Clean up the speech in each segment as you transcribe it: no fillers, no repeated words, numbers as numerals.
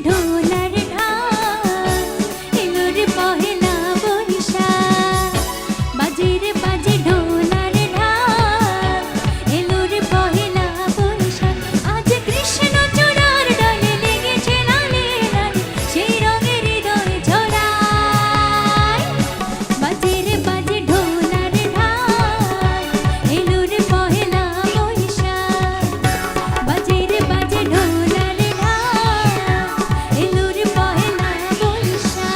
ঢোলার ঢাক, এলো রে পহেলা বৈশাখ। বাজে রে বাজে ঢোলার ঢাক, এলো রে পহেলা বৈশাখ। আজ কৃষ্ণ চূড়ার ডালে লেগেছে লালে লালে, সেই রঙের হৃদয় ছড়ায়। বাজে রে বাজে ঢোলার ঢাক, এলো রে পহেলা বৈশাখ। বাজে রে বাজে ঢোলার ঢাক, এলো রে পহেলা বৈশাখ।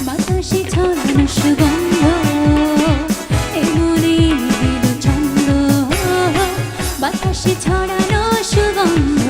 বাতাসে ছড়ানো সুগন্ধ, এমনি নিবিড় ছন্দ। বাতাসে ছড়ানো সুগন্ধ,